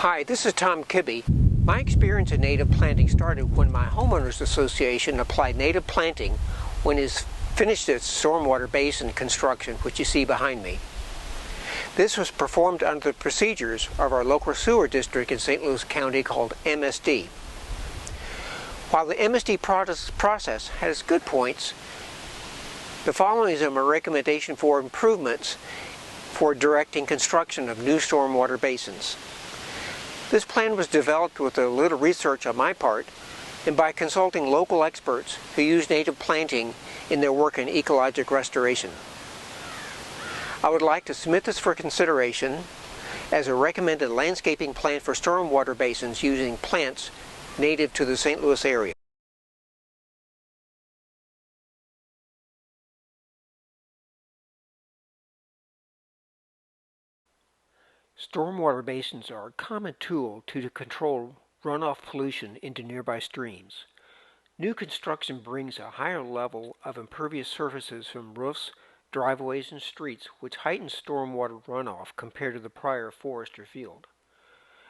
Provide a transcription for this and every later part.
Hi, this is Tom Kibbe. My experience in native planting started when my homeowners association applied native planting when it finished its stormwater basin construction, which you see behind me. This was performed under the procedures of our local sewer district in St. Louis County called MSD. While the MSD process has good points, the following is a recommendation for improvements for directing construction of new stormwater basins. This plan was developed with a little research on my part and by consulting local experts who use native planting in their work in ecologic restoration. I would like to submit this for consideration as a recommended landscaping plan for stormwater basins using plants native to the St. Louis area. Stormwater basins are a common tool to control runoff pollution into nearby streams. New construction brings a higher level of impervious surfaces from roofs, driveways, and streets, which heightens stormwater runoff compared to the prior forest or field.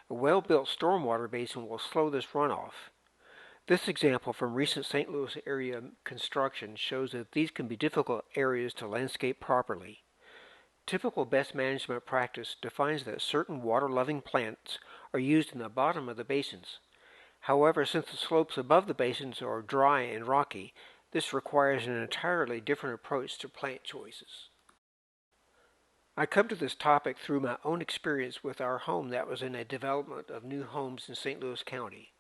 A well-built stormwater basin will slow this runoff. This example from recent St. Louis area construction shows that these can be difficult areas to landscape properly. Typical best management practice defines that certain water-loving plants are used in the bottom of the basins. However, since the slopes above the basins are dry and rocky, this requires an entirely different approach to plant choices. I come to this topic through my own experience with our home that was in a development of new homes in St. Louis County.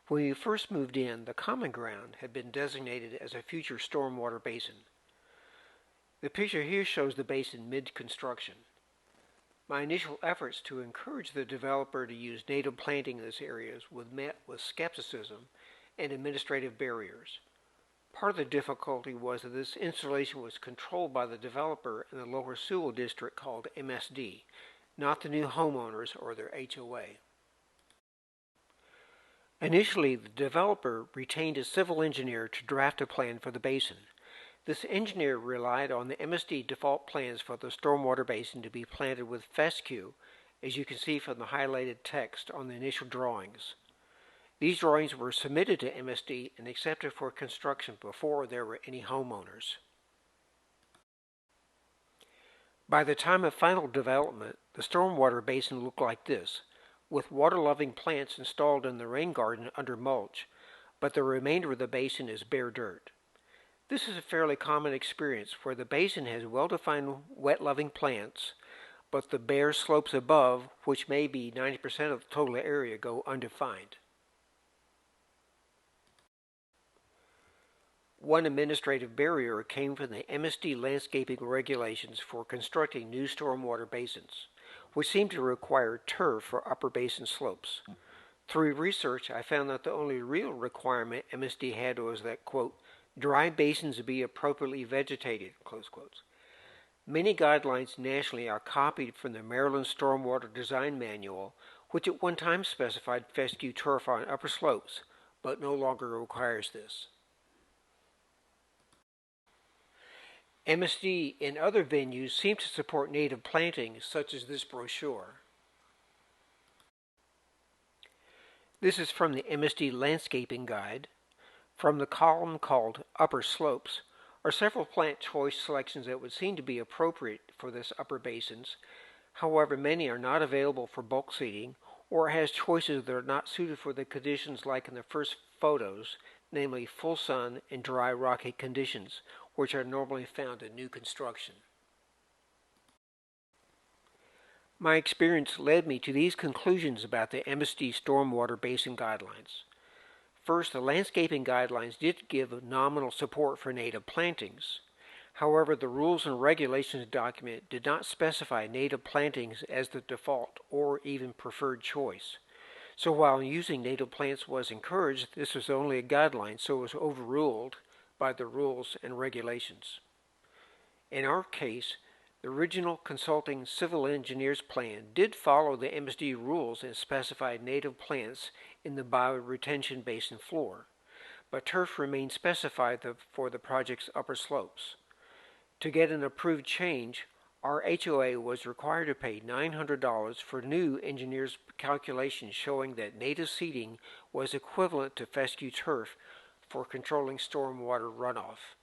When we first moved in, the common ground had been designated as a future stormwater basin. The picture here shows the basin mid-construction. My initial efforts to encourage the developer to use native planting in this area was met with skepticism and administrative barriers. Part of the difficulty was that this installation was controlled by the developer in the lower sewer district called MSD, not the new homeowners or their HOA. Initially, the developer retained a civil engineer to draft a plan for the basin. This engineer relied on the MSD default plans for the stormwater basin to be planted with fescue, as you can see from the highlighted text on the initial drawings. These drawings were submitted to MSD and accepted for construction before there were any homeowners. By the time of final development, the stormwater basin looked like this, with water-loving plants installed in the rain garden under mulch, but the remainder of the basin is bare dirt. This is a fairly common experience where the basin has well-defined wet-loving plants, but the bare slopes above, which may be 90% of the total area, go undefined. One administrative barrier came from the MSD landscaping regulations for constructing new stormwater basins, which seem to require turf for upper basin slopes. Through research, I found that the only real requirement MSD had was that, quote, dry basins be appropriately vegetated, close quotes. Many guidelines nationally are copied from the Maryland Stormwater Design Manual, which at one time specified fescue turf on upper slopes, but no longer requires this. MSD and other venues seem to support native planting, such as this brochure. This is from the MSD Landscaping Guide. From the column called Upper Slopes are several plant choice selections that would seem to be appropriate for this upper basins. However, many are not available for bulk seeding or has choices that are not suited for the conditions like in the first photos, namely full sun and dry rocky conditions, which are normally found in new construction. My experience led me to these conclusions about the MSD Stormwater Basin Guidelines. First, the landscaping guidelines did give nominal support for native plantings. However, the rules and regulations document did not specify native plantings as the default or even preferred choice. So while using native plants was encouraged, this was only a guideline, so it was overruled by the rules and regulations. In our case, the original consulting civil engineer's plan did follow the MSD rules and specified native plants in the bioretention basin floor, but turf remained specified for the project's upper slopes. To get an approved change, Our HOA was required to pay $900 for new engineers' calculations showing that native seeding was equivalent to fescue turf for controlling stormwater runoff.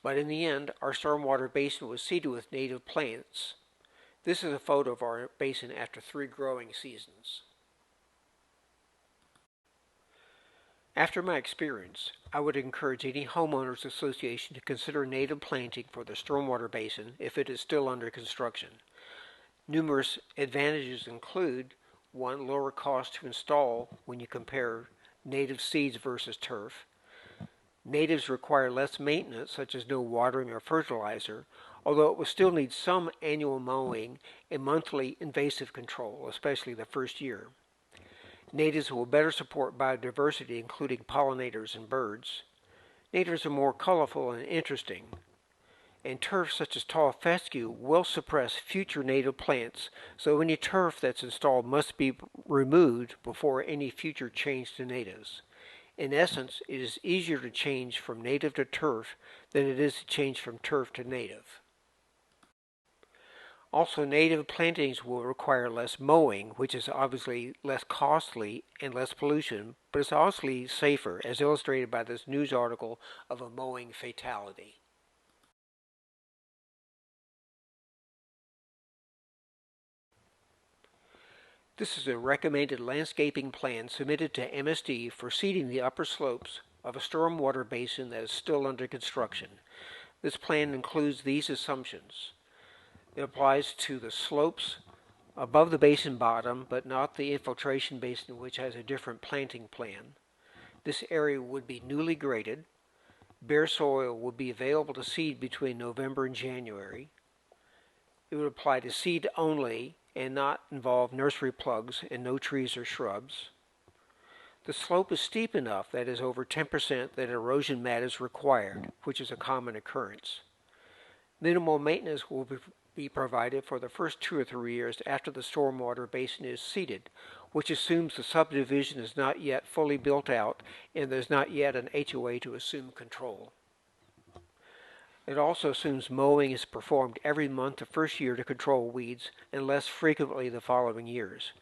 But in the end, our stormwater basin was seeded with native plants. This is a photo of our basin after 3 growing seasons. After my experience, I would encourage any homeowners association to consider native planting for the stormwater basin if it is still under construction. Numerous advantages include: 1. Lower cost to install when you compare native seeds versus turf. Natives require less maintenance, such as no watering or fertilizer, although it will still need some annual mowing and monthly invasive control, especially the first year. Natives will better support biodiversity, including pollinators and birds. Natives are more colorful and interesting. And turf such as tall fescue will suppress future native plants, so any turf that's installed must be removed before any future change to natives. In essence, it is easier to change from native to turf than it is to change from turf to native. Also, native plantings will require less mowing, which is obviously less costly and less pollution, but it's also safer, as illustrated by this news article of a mowing fatality. This is a recommended landscaping plan submitted to MSD for seeding the upper slopes of a stormwater basin that is still under construction. This plan includes these assumptions. It applies to the slopes above the basin bottom, but not the infiltration basin, which has a different planting plan. This area would be newly graded. Bare soil would be available to seed between November and January. It would apply to seed only and not involve nursery plugs and no trees or shrubs. The slope is steep enough, that is over 10%, that erosion mat is required, which is a common occurrence. Minimal maintenance will be provided for the first 2 or 3 years after the stormwater basin is seeded, which assumes the subdivision is not yet fully built out and there's not yet an HOA to assume control. It also assumes mowing is performed every month the first year to control weeds and less frequently the following years.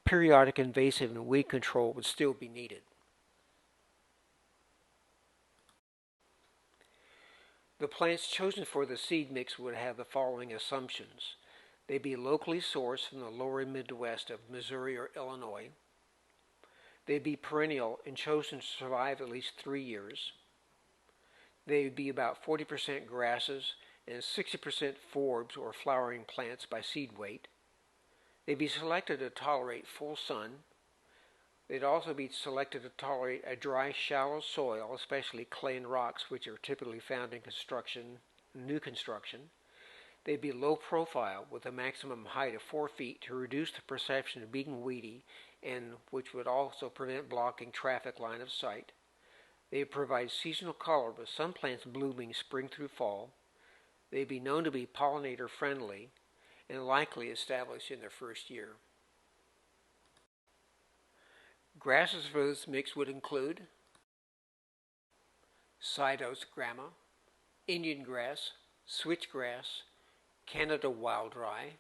Periodic invasive and weed control would still be needed. The plants chosen for the seed mix would have the following assumptions. They'd be locally sourced from the lower Midwest of Missouri or Illinois. They'd be perennial and chosen to survive at least 3 years. They would be about 40% grasses and 60% forbs or flowering plants by seed weight. They'd be selected to tolerate full sun. They'd also be selected to tolerate a dry, shallow soil, especially clay and rocks, which are typically found in new construction. They'd be low profile with a maximum height of 4 feet to reduce the perception of being weedy, and which would also prevent blocking traffic line of sight. They provide seasonal color, with some plants blooming spring through fall. They'd be known to be pollinator friendly and likely established in their first year. Grasses for this mix would include Sidose grama, Indian grass, switchgrass, Canada wild rye,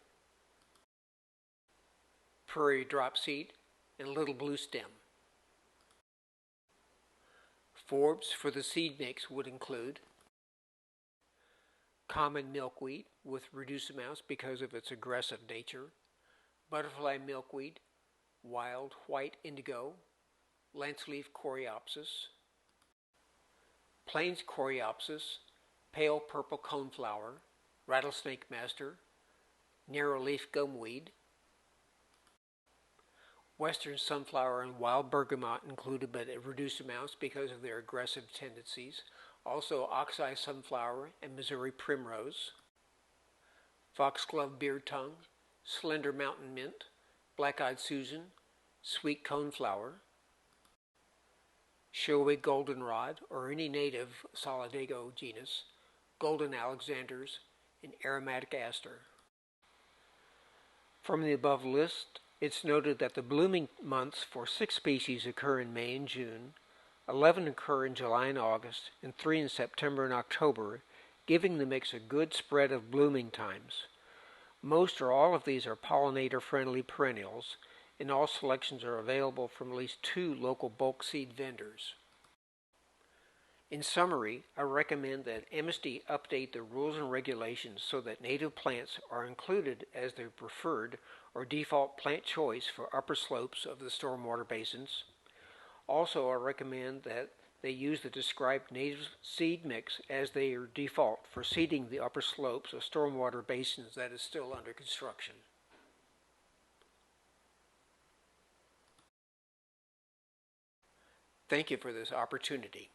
prairie dropseed, and little blue stem. Forbs for the seed mix would include common milkweed with reduced amounts because of its aggressive nature, butterfly milkweed, wild white indigo, lanceleaf coreopsis, plains coreopsis, pale purple coneflower, rattlesnake master, narrowleaf gumweed, western sunflower and wild bergamot included but at reduced amounts because of their aggressive tendencies. Also oxeye sunflower and Missouri primrose, foxglove beard tongue, slender mountain mint, black-eyed Susan, sweet coneflower, showy goldenrod or any native Solidago genus, golden alexanders, and aromatic aster. From the above list, it's noted that the blooming months for 6 species occur in May and June, 11 occur in July and August, and 3 in September and October, giving the mix a good spread of blooming times. Most or all of these are pollinator-friendly perennials, and all selections are available from at least 2 local bulk seed vendors. In summary, I recommend that MSD update the rules and regulations so that native plants are included as their preferred or default plant choice for upper slopes of the stormwater basins. Also, I recommend that they use the described native seed mix as their default for seeding the upper slopes of stormwater basins that is still under construction. Thank you for this opportunity.